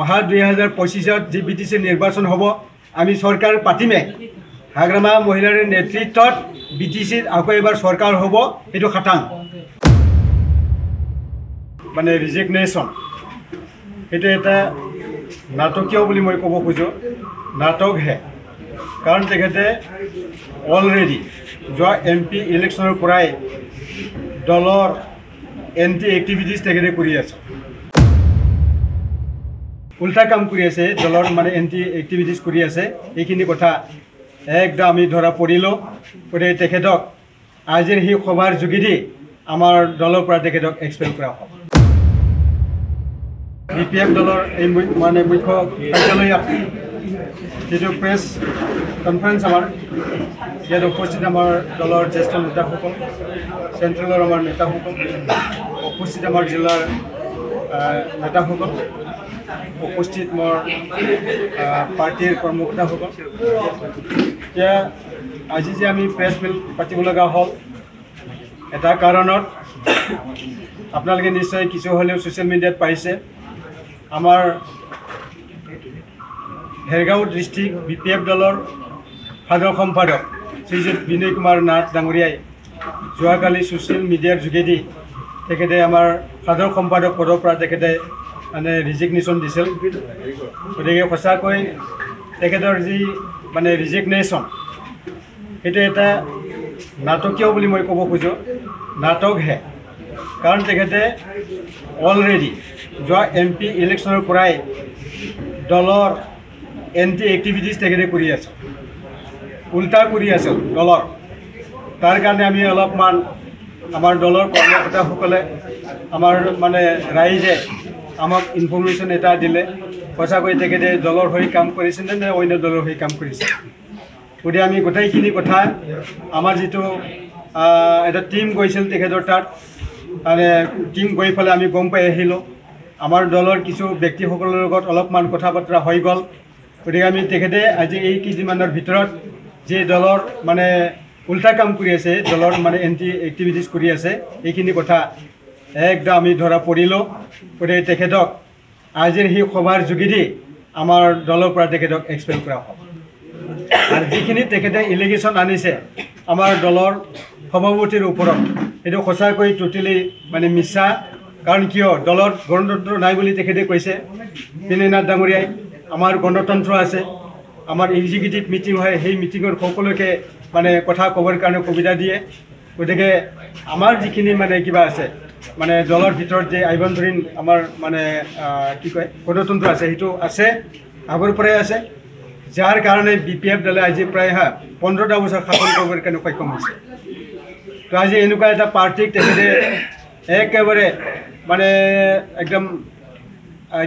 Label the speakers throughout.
Speaker 1: অহা 2025 যি বিটিসি নির্বাচন হব আমি সরকার পাতিমে হাগ্রামা মহিলার নেতৃত্বত বিটিসিত আকৌ এবার সরকার হব এটো খাটাং মানে রিজিগনেশন এটা এটা নাটকীয় বলে মই কব খুঁজো নাটক হে কারণ তেখেতে অলরেডি যা এমপি ইলেকশনের পরাই দলর এন্টি এক্টিভিটিস তেখেতে করে আছে উল্টা কাম কৰি আছে দলৰ মানে এন্টি এক্টিভিটিস কৰি আছে এইখিনি কথা একদম আমি ধৰা পৰিলো পৰে তেখেতক আজিৰ হি খবৰ যোগেদি আমাৰ দলৰ পৰা তেখেতক এক্সপেল কৰা হ'ব বিপিএফ দলৰ এই মানে মুখ্য কাৰ্যালয়ত যেটো প্ৰেছ কনফাৰেন্স আমাৰ ইয়াত উপস্থিত আমাৰ দলৰ জ্যেষ্ঠ নেতাসকল চেন্ট্ৰেলৰ আমাৰ নেতাসকল উপস্থিত আমাৰ জিলাৰ নেতাসকল উপস্থিত মোৰ পাৰ্টিৰ কৰ্মকৰ্তাসকল এতিয়া আজি যে আমি প্ৰেছ মিল পাতিব লগা হ'ল এটা কাৰণত আপোনালোকে নিশ্চয় কিছু হ'লেও ছ'চিয়েল মিডিয়াত পাইছে আমাৰ হেৰগাঁও ডিষ্ট্ৰিক্ট বিপিএফ দলৰ সাধাৰণ সম্পাদক শ্ৰীযুত বিনয় কুমাৰ নাথ ডাঙৰীয়াই যোৱাকালি ছ'চিয়েল মিডিয়াৰ যোগেদি তেখেতে আমাৰ সাধাৰণ সম্পাদক পদৰ পৰা তেখেতে মানে ৰিজিগনেশ্যন দিছিল গতিকে সঁচাকৈ তেখেতৰ যি মানে ৰিজিগনেশ্যন সেইটো এটা নাটকীয় বুলি মই ক'ব খোজোঁ নাটক হে কাৰণ তেখেতে অলৰেডি যোৱা এমপি ইলেকশ্যনৰ পৰাই দলৰ এন্টি এক্টিভিটিস তেখেতে কৰি আছে উল্টা কৰি আছে দলৰ তাৰ কাৰণে আমি অলপমান আমাৰ দলৰ কৰ্মকৰ্তাসকলে আমাৰ মানে ৰাইজে আমাক ইনফৰমেশ্যন এটা দিলে সঁচাকৈ তেখেতে দলৰ হৈ কাম কৰিছে নে অন্য দলৰ হৈ কাম কৰিছে গতিকে আমি গোটেইখিনি কথা আমাৰ যিটো এটা টিম গৈছিল তেখেতৰ তাত মানে টিম গৈ পেলাই আমি গম পাই আহিলোঁ আমাৰ দলৰ কিছু ব্যক্তিসকলৰ লগত অলপমান কথা বতৰা হৈ গ'ল গতিকে আমি তেখেতে আজি এই কেইদিনমানৰ ভিতৰত যে দলৰ মানে উল্টা কাম কৰি আছে দলৰ মানে এন্টি এক্টিভিটিস কৰি আছে এইখিনি কথা একদম আমি ধৰা পৰিলো গতিকে তেখেতক আজিৰ হি খবৰ যোগেদি আমাৰ দলৰ পৰা তেখেতক এক্সপেল কৰা হ'ব আৰু যিখিনি তেখেতে ইলিগেশ্যন আনিছে আমাৰ দলৰ সভাপতিৰ ওপৰত এইটো সঁচাকৈ টোটেলি মানে মিছা কাৰণ কিয় দলৰ গণতন্ত্ৰ নাই বুলি তেখেতে কৈছে বিনয় নাথ ডাঙৰীয়াই আমাৰ গণতন্ত্ৰ আছে আমাৰ এক্সিকিউটিভ মিটিং হয় সেই মিটিঙৰ সকলোকে মানে কথা ক'বৰ কাৰণে সুবিধা দিয়ে গতিকে আমাৰ যিখিনি মানে কিবা আছে মানে দলৰ ভিতৰত যে আভ্যন্তৰীণ আমাৰ মানে কি কয় গণতন্ত্ৰ আছে সেইটো আছে আগৰ পৰাই আছে যাৰ কাৰণে বিপিএফ দলে আজি প্ৰায় 15টা বছৰ শাসন কৰিবৰ কাৰণে সক্ষম হৈছে তো আজি এনেকুৱা এটা পাৰ্টিক তেখেতে একেবাৰে মানে একদম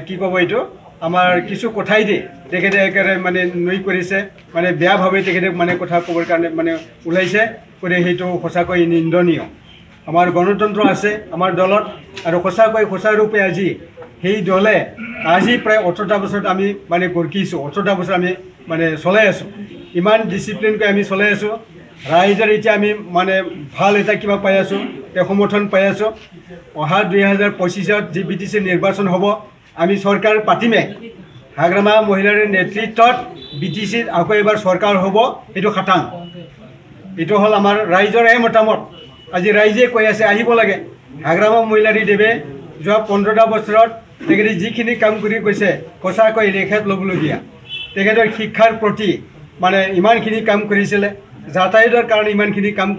Speaker 1: কি ক'ব এইটো আমাৰ কিছু কথাই দি তেখেতে একেবাৰে মানে নৈ কৰিছে মানে বেয়াভাৱে তেখেতে মানে কথা ক'বৰ কাৰণে মানে ওলাইছে গতিকে সেইটো সঁচাকৈ নিন্দনীয় আমাৰ গণতন্ত্ৰ আছে আমাৰ দলত আৰু সঁচাকৈ সঁচা ৰূপে আজি সেই দলে আজি প্ৰায় 18টা বছৰত আমি মানে গঢ়িছোঁ 18টা বছৰ আমি মানে চলাই আছোঁ ইমান ডিচিপ্লিনকৈ আমি চলাই আছোঁ ৰাইজৰ এতিয়া আমি মানে ভাল এটা কিবা পাই আছোঁ তেওঁ সমৰ্থন পাই আছোঁ অহা 2025 যি বিটিসি নিৰ্বাচন হ'ব আমি সরকার পাতিমে হাগ্রামা মহিলার নেতৃত্বত বিটিসিত আকৌ এবার সরকার হব এটো খাটাং এটো হল আমার রাইজর এই মতামত আজি রাইজে কৈ আছে আহিব লাগে হাগ্রামা মহিলারি দেবে যোৱা 15টা বছৰত তেখেতে যিখিনি কাম কৰি গৈছে সঁচাকৈ ৰেখাত ল'বলগীয়া তেখেতৰ শিক্ষাৰ প্ৰতি মানে ইমানখিনি কাম কৰিছিলে যাতায়াতৰ কাৰণে ইমানখিনি কাম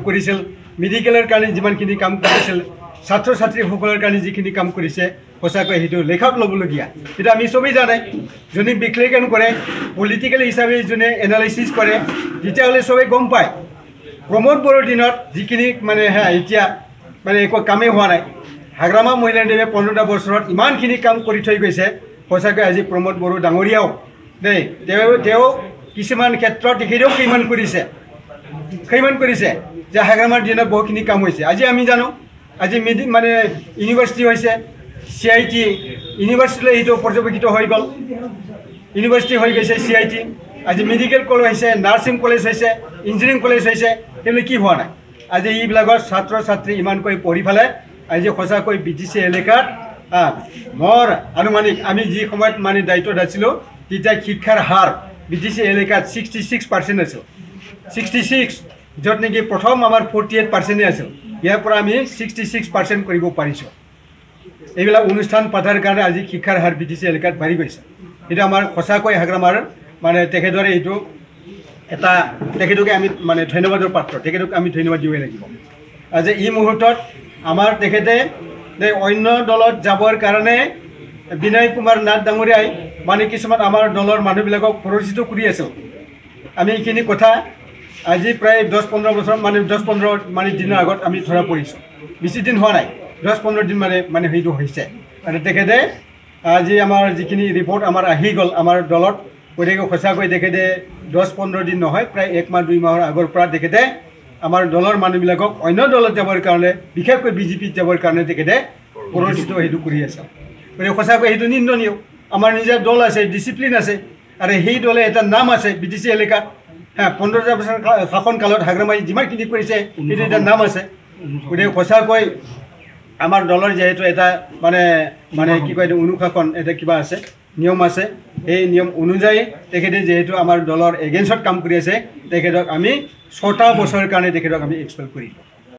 Speaker 1: কৰিছিল মেডিকেলৰ কাৰণে যিমানখিনি কাম কৰিছিল ছাত্ৰ ছাত্ৰীসকলৰ কাৰণে যিখিনি কাম কৰিছে সঁচাকৈ সেইটো লেখত ল'বলগীয়া এটা আমি সবেই জানে যোনে বিশ্লেষণ কৰে পলিটিকেল হিচাপে যোনে এনালাইচিছ কৰে তেতিয়াহ'লে সবেই গম পায় প্ৰমোদ বড়োৰ দিনত যিখিনি মানে এতিয়া মানে একো কামেই হোৱা নাই হাগ্ৰামা মহিলাদেৱে 15টা বছৰত ইমানখিনি কাম কৰি থৈ গৈছে সঁচাকৈ আজি প্ৰমোদ বড়ো ডাঙৰীয়াও দেই তেওঁ কিছুমান ক্ষেত্ৰত তেখেতেও কিমান কৰিছে যে হাগ্ৰামাৰ দিনত বহুখিনি কাম হৈছে আজি আমি জানো আজি মানে ইউনিভাৰ্চিটি হৈছে CIT ইউনিভাৰ্চিটিলৈ এইটো পৰ্যবেক্ষিত হৈ গ'ল ইউনিভাৰ্চিটি হৈ গৈছে CIT আজি মেডিকেল কলেজ হৈছে নাৰ্ছিং কলেজ হৈছে ইঞ্জিনিয়াৰিং কলেজ হৈছে সেইবিলাক কি হোৱা নাই আজি এইবিলাকৰ ছাত্ৰ ছাত্ৰী ইমানকৈ পঢ়ি পেলাই আজি সঁচাকৈ BTC এলেকাত মোৰ আনুমানিক আমি যি সময়ত মানে দায়িত্বত আছিলোঁ তেতিয়া শিক্ষাৰ হাৰ BTC এলেকাত 66% আছিল 66 য'ত নেকি প্ৰথম আমাৰ 48% আছিল ইয়াৰ পৰা আমি 66% কৰিব পাৰিছোঁ এইবিলাক অনুষ্ঠান পতাৰ কাৰণে আজি শিক্ষাৰ হাৰ BTC এলেকাত বাঢ়ি গৈছে এটা আমাৰ সঁচাকৈ হাগ্ৰামাৰ মানে তেখেতৰে এইটো এটা তেখেতকে আমি মানে ধন্যবাদৰ পাত্ৰ তেখেতক আমি ধন্যবাদ দিবই লাগিব আজি এই মুহূৰ্তত আমাৰ তেখেতে অন্য দলত যাবৰ কাৰণে বিনয় কুমাৰ নাথ ডাঙৰীয়াই মানে কিছুমান আমাৰ দলৰ মানুহবিলাকক পৰিচিত কৰি আছিল আমি এইখিনি কথা আজি প্ৰায় 10-15 বছৰ মানে 10-15 মানে দিনৰ আগত আমি ধৰা পৰিছোঁ বেছি দিন হোৱা নাই 10-15 দিন মানে সেইটো হৈছে আৰু তেখেতে আজি আমাৰ যিখিনি ৰিপৰ্ট আমাৰ আহি গ'ল আমাৰ দলত গতিকে সঁচাকৈ তেখেতে 10-15 দিন নহয় প্ৰায় 1 মাহ 2 মাহৰ আগৰ পৰা তেখেতে আমাৰ দলৰ মানুহবিলাকক অন্য দলত যাবৰ কাৰণে বিশেষকৈ বিজেপিত যাবৰ কাৰণে তেখেতে পৰিচিত সেইটো কৰি আছে গতিকে সঁচাকৈ সেইটো নিন্দনীয় আমাৰ নিজৰ দল আছে ডিচিপ্লিন আছে আৰু সেই দলে এটা নাম আছে BTC এলেকাত 15 বছৰ শাসনকালত হাগ্ৰামাই যিমানখিনি কৰিছে সেইটো এটা নাম আছে গতিকে সঁচাকৈ আমাৰ দলৰ যেহেতু এটা মানে কি কয় অনুশাসন এটা কিবা আছে নিয়ম আছে এই নিয়ম অনুযায়ী তেখেতে যেহেতু আমাৰ দলৰ এগেইনষ্টত কাম কৰি আছে তেখেতক আমি 6টা বছৰৰ কাৰণে তেখেতক আমি এক্সপেল কৰিলোঁ